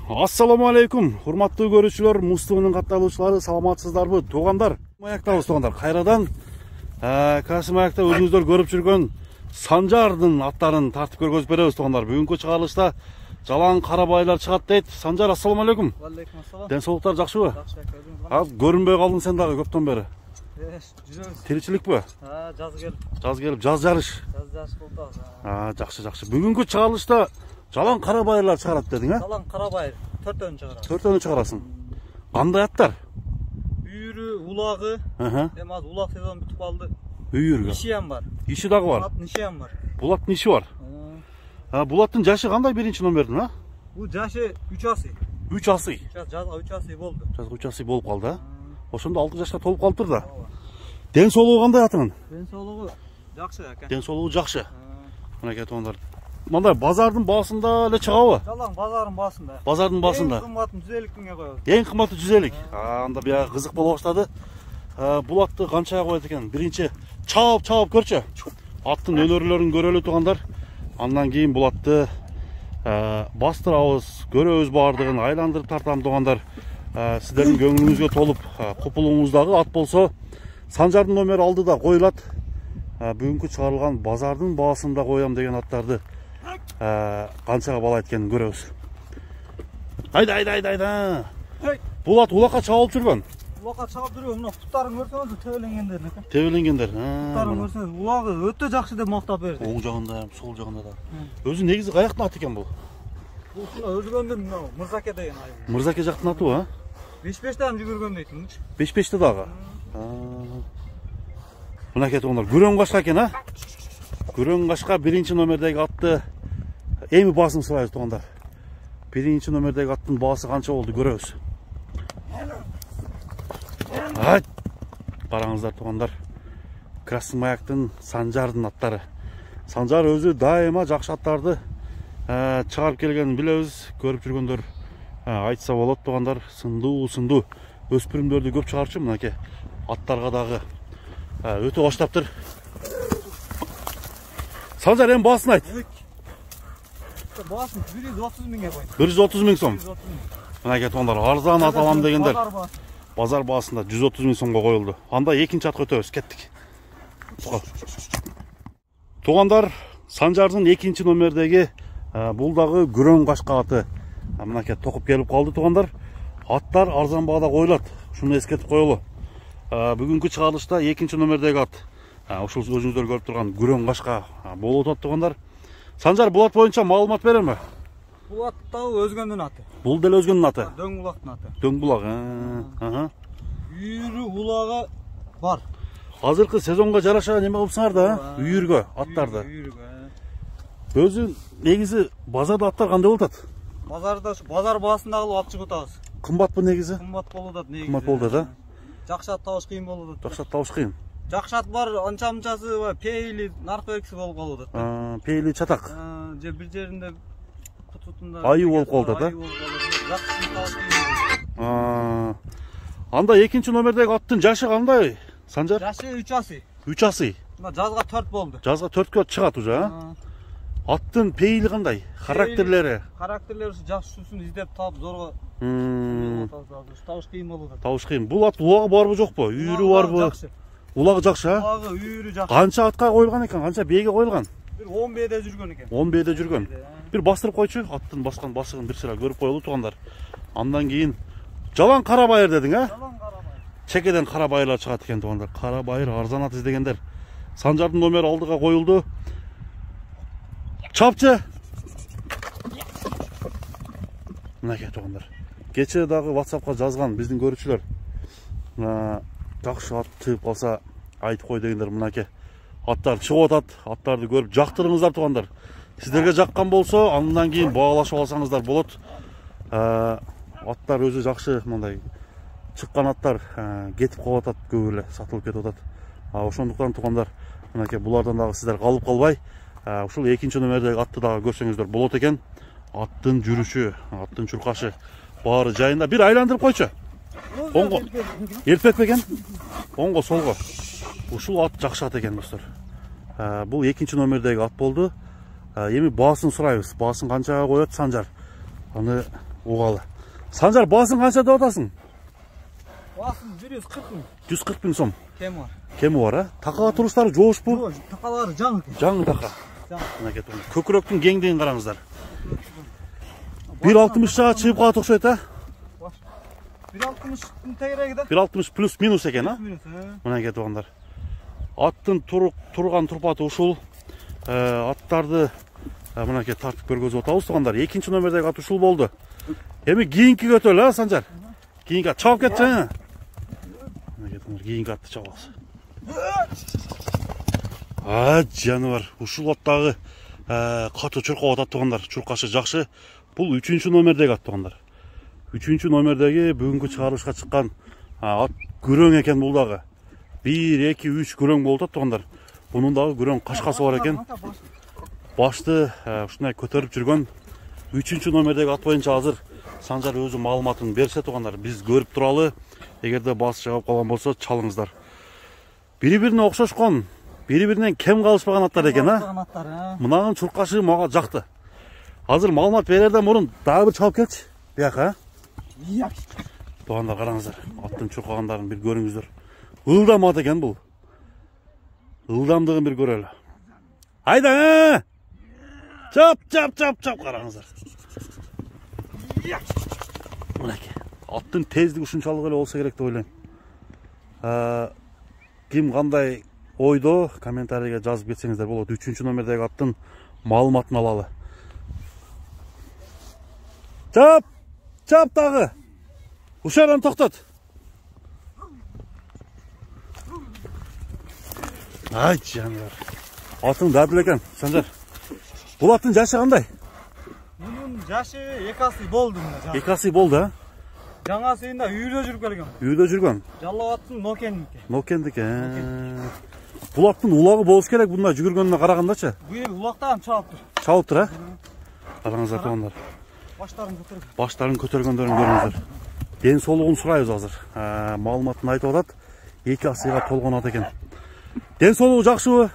Ассаламу алейкум, урматтуу көрүүчүлөр, Мустуунун катталуучулары, саламатсыздарбы? Туугандар, маяктабыз туугандар. Кайрадан Касым аякта өзүңүздөр көрүп жүргөн Санжардын аттарын тартып көргөзүп беребиз туугандар. Бүгүнкү чыгарылышта жалаң карабайлар чыгат дейт. Санжар, ассаламу алейкум. Алейкум ассалам. Ден соолуктар жакшыбы? Жакшы, көрдүм. Аз көрүнбөй калдың сен дагы көптөн бери. Жүрөбүз. Тиричиликпи? Жаз келип. Жаз келип, жаз жарыш. Жаз болду. Жакшы. Бүгүнкү чыгарылышта жалаң карабайлар чыгарат дедиң, Жалаң карабайыр. 4 чыгарат. 4 чыгарасың. Кандай аттар? Үйүрү, улагы. Эми азыр улак сезон бүтүп калды. Үйүргө. Ишиям бар. Иши дагы бар. Ишиям бар. Булаттын иши бар. Булаттын жашы кандай биринчи номердин, а? Бул жашы 3 асый. 3 асый. Жазга 3 асый болду. Жазга 3 асый болуп калды, а? Ошондо 6 жашка толуп калыптыр да. Ден соолугу кандай атыңын? Ден соолугу жакшы экен. Ден соолугу жакшы. Мынакей туугандар. Мындай базардын баасында эле чыгабы? Жалаң базардын баасында. Базардын баасында. Эң кымбатын 150 миңге коебуз. Эң кымбаты 150. Анда бияга кызык боло баштады. Булатты канчага коет экен? Биринчи чаап көрчү. Аттын өнөрлөрүн көрөлү туугандар. Андан кийин булатты бастырабыз, көрөбүз баардыгын, айландырып тартам туугандар. Сиздердин көңүлүңүзгө толуп, купулуңуздагы ат болсо, Санжардын номери алдыда коюлат. Бүгүнкү чыгарылган базардын баасында коям деген аттарды канчага балайт экенин көрөбүз. Айда. Булат улакка чабылып жүрбөн. Улакка чабып жүрөбүз. Мына путтарын көрсөңүз тебеленгендер экен. Тебеленгендер. Путтарын көрсөңүз улагы өтө жакшы деп мактап берди. Оң жагында, сол жагында да. Өзү негизи каяктын аты экен бул? Бул Өзгөндүн Мырзаке деген айыл. Мырзаке жактын атыбы, а? 5-5 жүгүргөн дейтинчи. 5-5 дагы. Мынакей туугандар, Күрөң кашка экен, а? Күрөң кашка биринчи номердеги атты эми баасын сурайбыз туугандар. Биринчи номердеги аттын баасы канча болду көрөбүз. Караңыздар туугандар. Касым аяктын Санжардын аттары. Санжар өзү дайыма жакшы аттарды чыгарып келгенин билебиз. Көрүп жүргөндөр айтса болот туугандар. Сындуу өспүрүмдөрдү көп чыгарчу мынакей. Аттарга дагы өтө баштаптыр. Санжар эми баасын айт. Баасын 130 миңге койду. 130 миң сом. Мынакей туугандар, арзан ат алам дегендер. Базар баасында 130 миң сомго коюлду. Анда экинчи атка өтөбүз, кеттик. Туугандар, Санжардын экинчи номердеги бул дагы Күрөң кашка аты. Мынакей токуп келип калды туугандар. Аттар арзан баада коюлат. Шуну эскертип коелу. Бүгүнкү чыгарылышта экинчи номердеги ат. Ушул өзүңүздөр көрүп турган Күрөң кашка болуп атат туугандар. Санжар, бул ат боюнча маалымат береби? Бул ат дагы Өзгөндүн аты. Бул деле Өзгөндүн аты. Дөң булактын аты. Дөң булак. Үйүрү, улагы бар. Азыркы сезонго жараша неме кылыпсыңар да, үйүргө аттарды. Өзү негизи базарда аттар кандай болуп атат? Базар баасындагы алып чыгып атабыз. Кымбатпы негизи? Кымбат болуп атат негизи. Кымбат болуп атат, Жакшы ат табыш кыйын болуп атат. Жакшы ат табыш кыйын. Жакшы ат бар, анча-мынчасы пейли, нарк белгиси болуп калып атат. Пейли чатак. Же бир жеринде кутутунда айы болуп калып атат, Жакшы табыш кыйын. Анда экинчи номердеги аттын жашы кандай? Санжар? Жашы 3 асый. 3 асый. Жазга 4 болду. Жазга 4кө чыгат уже, а? Аттын пейили кандай? Характерлери жакшы сүсүн издеп таап зорго. Табыш кыйын болуп атат. Табыш кыйын. Бул ат улагы барбы жокпу? Үйүрү барбы? Улагы жакшы, а? Улагы, үйүрү жакшы. Канча атка коюлган экен? Канча бээге коюлган? Бир 10 бээде жүргөн экен. 10 бээде жүргөн. Бир бастырып койчу, аттын баскан басыгын бир сыра көрүп коелу туугандар. Андан кийин жалаң карабайыр дедиң, а? Жалаң карабайыр. Чекеден карабайырлар чыгат экен туугандар. Карабайыр арзан ат издегендер. Санжардын номери алдыга коюлду. Чапчы. Мынакей туугандар. Кече дагы WhatsAppка жазган биздин көрүүчүлөр. Жакшы ат тыып калса айтып кой дегендер мынакей. Аттар чыгып атат. Аттарды көрүп жактырыңыздар туугандар. Сиздерге жаккан болсо, андан кийин баалашып алсаңыздар болот. Аттар өзү жакшы мындай чыккан аттар кетип калып атат, көп эле сатылып кетип атат. Ошондуктан туугандар, мынакей булардан дагы сиздер калып калбай, ушул экинчи номердеги атты дагы көрсөңүздөр болот экен. Аттын жүрүшү, аттын чуркашы баары жайында. Бир айландырып койчу. Оңго. Эртпек экен? Оңго, солго. Ушул ат жакшы ат экен достор. Бул экинчи номердеги ат болду. Эми баасын сурайбыз. Баасын канчага коет Санжар? Аны Уғалы. Санжар, басын қанша деп атасың? Басын 140 мың. 140 000 сом. Кем бар. Кемі бар, а? Тақаға тұрыстары жоғыш бұл? Тақалары жаңы. Жаңы тақа. Көкіректің кеңдейін қараңыздар. 1.60 шаға чиып қағат ұқсайды, а? 1.60 тәйірегі да? 1.60 плюс минус екен, а? Мұна кетіп оғандар. Аттың тұрған тұрпаты ұшыл. Аттарды мұна кет тартып көргөз отауыз тұғандар. Екінші номердегі ат ұшыл болды. Емі кейінкі көтөл, а, Санжар? Кейінкі ат чауып кетті, а? Кейінкі атты чауыз. Жануар. Ұшыл аттағы қаты чұрқа отат тұғандар. Чұрқашы жақшы. Бұл 3-ші номердегі ат тұғандар. 3-ші номердегі бүгінгі шығарышқа шыққан ат күрең екен бұлдағы. 1, 2, 3 күрең болды тұғандар. Бұның дағы күрең қашқасы бар екен. Башты ұшынай көтеріп жүрген 3-ші номердегі ат бойынша азыр Санжар өзі малыматын берсе тұғандар. Біз көріп тұралы, егерде басы жауап қалған болса, чалыңыздар. Бірі-біріне оқшаш қон, бірі-бірінен кем қалыспаған аттар екен, а? Мұнағын чұрқашы маға жақты. Азыр малымат берерден бұрын дағы бір чалып кетші. Бияқ, а? Тұғандар қараңыздар. Аттың чұрқағандарын бір көріңіздер. Ұлдам ат екен бұл. Ұлдамдығын бір көрелі. Айда! Чап қараңыздар. Мұнеке. Аттың тездігі үшіншалық әлі олса керек деп ойлаймын. Кім қандай ойды комментарийге жазып кетсеңіздер болады. 3-ші номердегі аттың малыматын алалы. Чап дағы. Ұшардан тоқтат. Ай, жандар. Атын дәділ екен, Санжар. Бұл аттың жашы қандай? Бұның жашы 2 асый болды. 2 асый болды, а? Жаңа асыйында үйде жүріп келген. Үйде жүрген? Жаллау аттың Нокендікі. Нокендікі. Бұл аттың улағы болыс керек, бұнда жүгіргеніне қарағандачы? Бұл улақтағын чалып тұр. Чалып тұр, а? Қараңыздар туғандар. Баштарын көтергендерін көріңіздер. Ден солығын сұрайыз азыр. Малыматын айтып атат, 2 асыйға толған ат екен. Ден солығы жақшы ө?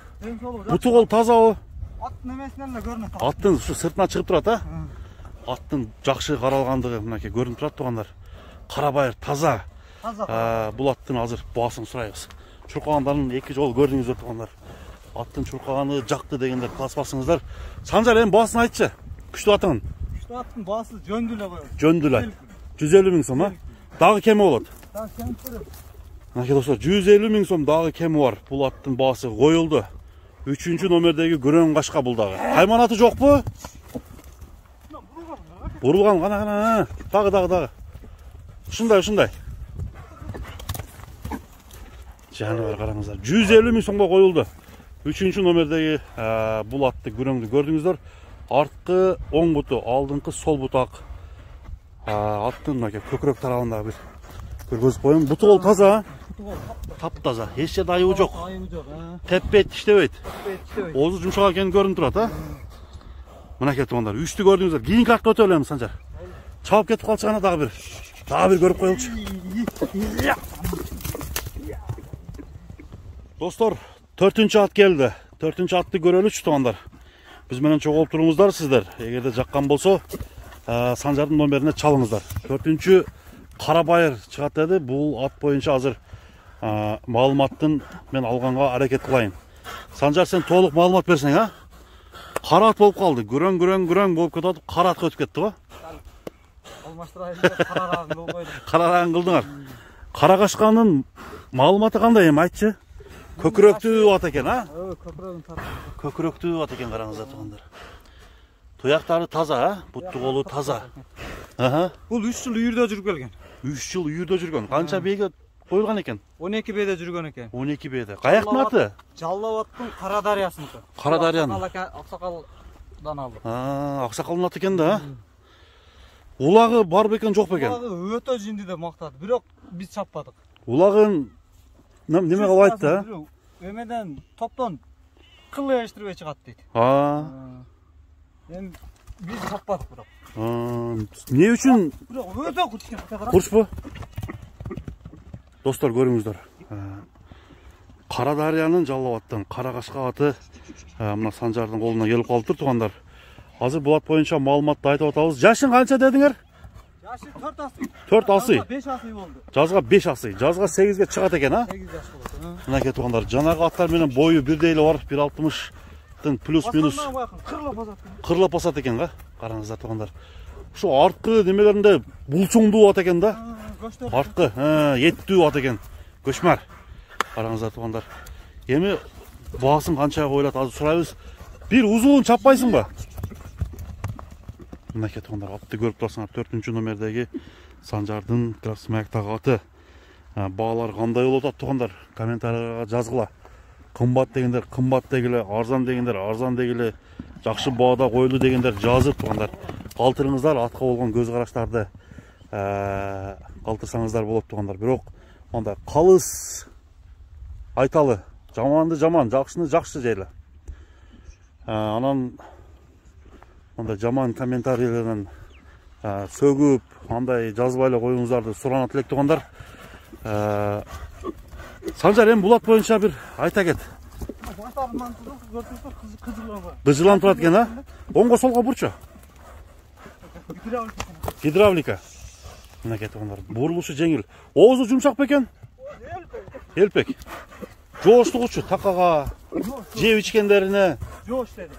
Бұты қол таза ө? Аттың емесінен де көрінеді. Аттың сыртына шығып тұрат, а? Аттың жақшы қаралғандығы мұнеке көрініп тұрат туғандар. Қарабайыр таза. Бұл аттың азыр басын сұрайыз. Чұрқағандарын 2 жол көрдіңіздер туғандар. Аттың чұрқағаны жақты дегендер класс басыңыздар. Санжар ең басын айтшы. Күшті аттың. Күшті аттың басы жөнділі қойып. Жөнділі. 150 000 сом, а? Дағы кемі болады? Дағы кемі көріп. Әке достар, 150 000 сом дағы кемі бар. Бұл аттың басы қойылды. 3-ші номердегі күрең қашқа бұл дағы. Қайманаты жоқ бұ? Бұрылған, қана. Дағы. Ұшындай. Жаны бар қараңыздар. 150 000 сомға қойылды. 3-ші номердегі бұл атты күреңді көрдіңіздер. Артқы оң бұты, алдыңқы сол бұтақ. Аттың көкірек тарауындағы бір көргөз қойын. Бұты ол таза? Тап таза. Еште дайығы жоқ. Теппет іштебейді. Озы жұмшаға кен көрін тұрат, а? Мұна кетті ондар. 3-ті көрдіңіздер. Кейін қаққа өте өлеміз, Санжар. Чауып кетіп қалшы ғана дағы бір көріп қойылшы. Достар, 4-ші ат келді. 4-ші атты көреліш тұғандар. Біз менен çoğalып тұрыңыздар сіздер. Егерде жаққан болса, Санжардың номеріне чалыңыздар. 4-ші Қарабайыр шығат деді. Бұл ат бойынша азыр малыматтың мен алғанға әрекет қылайын. Санжар, сен толық малымат берсең, а? Қара ат болып қалды. Күрең болып кетіп, қара атқа өтіп кетті, ба? Қарарағын қылдыңар. Қарағашқанның малыматы қандай ем, айтшы? Көкіректі ат екен, а? Көкіректі ат екен қараңыздар тұғандар. Тұяқтары таза, а? Бұтты қолы таза. Бұл 3 жыл үйірде жүріп келген. 3 жыл үйірде жүрген. Қанша бейге қойылған екен? 12 бейде жүрген екен. 12 бейде. Қаяқтың аты? Жаллау аттың Қарадариясыныкі. Қарадарияның. Ақсақалдан алды. Ақсақалдың аты екен да? Улағы бар бекен жоқ бекен? Улағы өте жинді де мақтады. Бірақ біз шаппадық. Улағын неме қалай айтты, а? Өмеден топтан қылы ештірбей шығады дейді. Біз шаппадық бірақ. Не үшін? Өте құтышкен. Құрш бұ? Достар, көріңіздер. Қарадарияның Жаллау аттың Қарағашқа аты мына Санжардың қолына келіп қалып тұр туғандар. Азыр бұл ат бойынша малыматты айтып отауыз. Жашың қанша дедіңер? Yaşı 4 asый. 4 асый. 5 asый oldu. Жазға 5 асый. Жазға 8-ге чыгат екен, а? 8 yaş oldu. Мынакей туғандар, жанағы аттар менен бойы бірдейлі бар, 1.60-тың плюс-минус қырлап басат екен, ға? Қараңыздар туғандар. Şu артқы немелерінде бұлчуңду ат екен да? Артқы, еттүү ат екен. Көшмәр. Қараңыздар туғандар. Еме бағасын қанша қойлат, азы сұрайбыз. Bir uzun çappaysın ба? Мынакей туғандар, атты көріп тұрсыңар, 4-ші номердегі Санжардың Краснояктағы аты. Бағалар қандай болып атат туғандар? Комментарияға жазғыла. Қымбат дегендер, қымбат дегілі, арзан дегендер, арзан дегілі, жақсы бағада қойлы дегендер жазып туғандар. Қалтырыңыздар, атқа болған көз қараштарды қалтырсаңыздар болып туғандар. Бірақ онда қалыс айталы, жаманды жаман, жақшыны жақшы жайлы. Анан онда жаман комментарийлерден сөгүп, андай жазбайлы қойыңыздарды сұрана тілек туғандар. Санжар, эми бул ат боюнча бир айта кет. Быжылан турат экен, а? Оңго солго бурчу. Гидравлика. Мынакей туғандар, бурулушу жеңил. Оозу жумшак бекен? Элпек. Жооштугучу такага, жеп ичкендерине,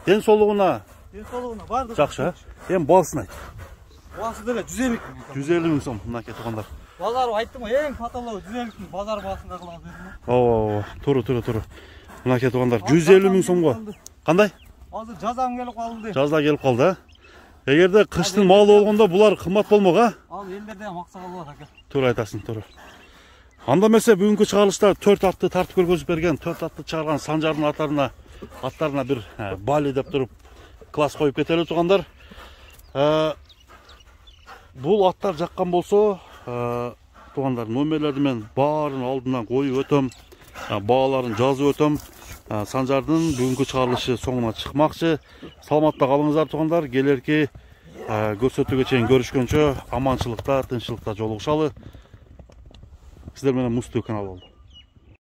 ден соолугуна. Барды. Жакшы, эми баасын айт. Баасы деле 150 миң. 150 миң сом, мынакей туғандар. Базар айттым, эң паталоо 150 миң базар баасында кылган бердим. Туру. Мынакей туғандар, 150 миң сомго. Кандай? Азыр жазам келип калды. Жазда келип калды, а? Эгерде кыштын малы болгондо булар кымбат болмок, а? Ал элдерде максага болот ака. Туура айтасың, туура. Анда эмесе бүгүнкү чыгарылышта 4 атты тартып көргөзүп берген, 4 атты чыгарган Санжардын аттарына бир бали деп туруп класс коюп кетели тугандар. Бул аттар жаккан болсо, тугандар, номерлерди мен баарын алдынан коюп өтөм, бааларын жазып өтөм. Санжардын бүгүнкү чыгарылышы соңуна чыкмакчы. Саламатта калыңыздар тугандар. Келерки көрсөтүүгө чейин көрүшкөнчө аманчылыкта, тынччылыкта жолугушалы. Сиздер менен Музтв каналы болду.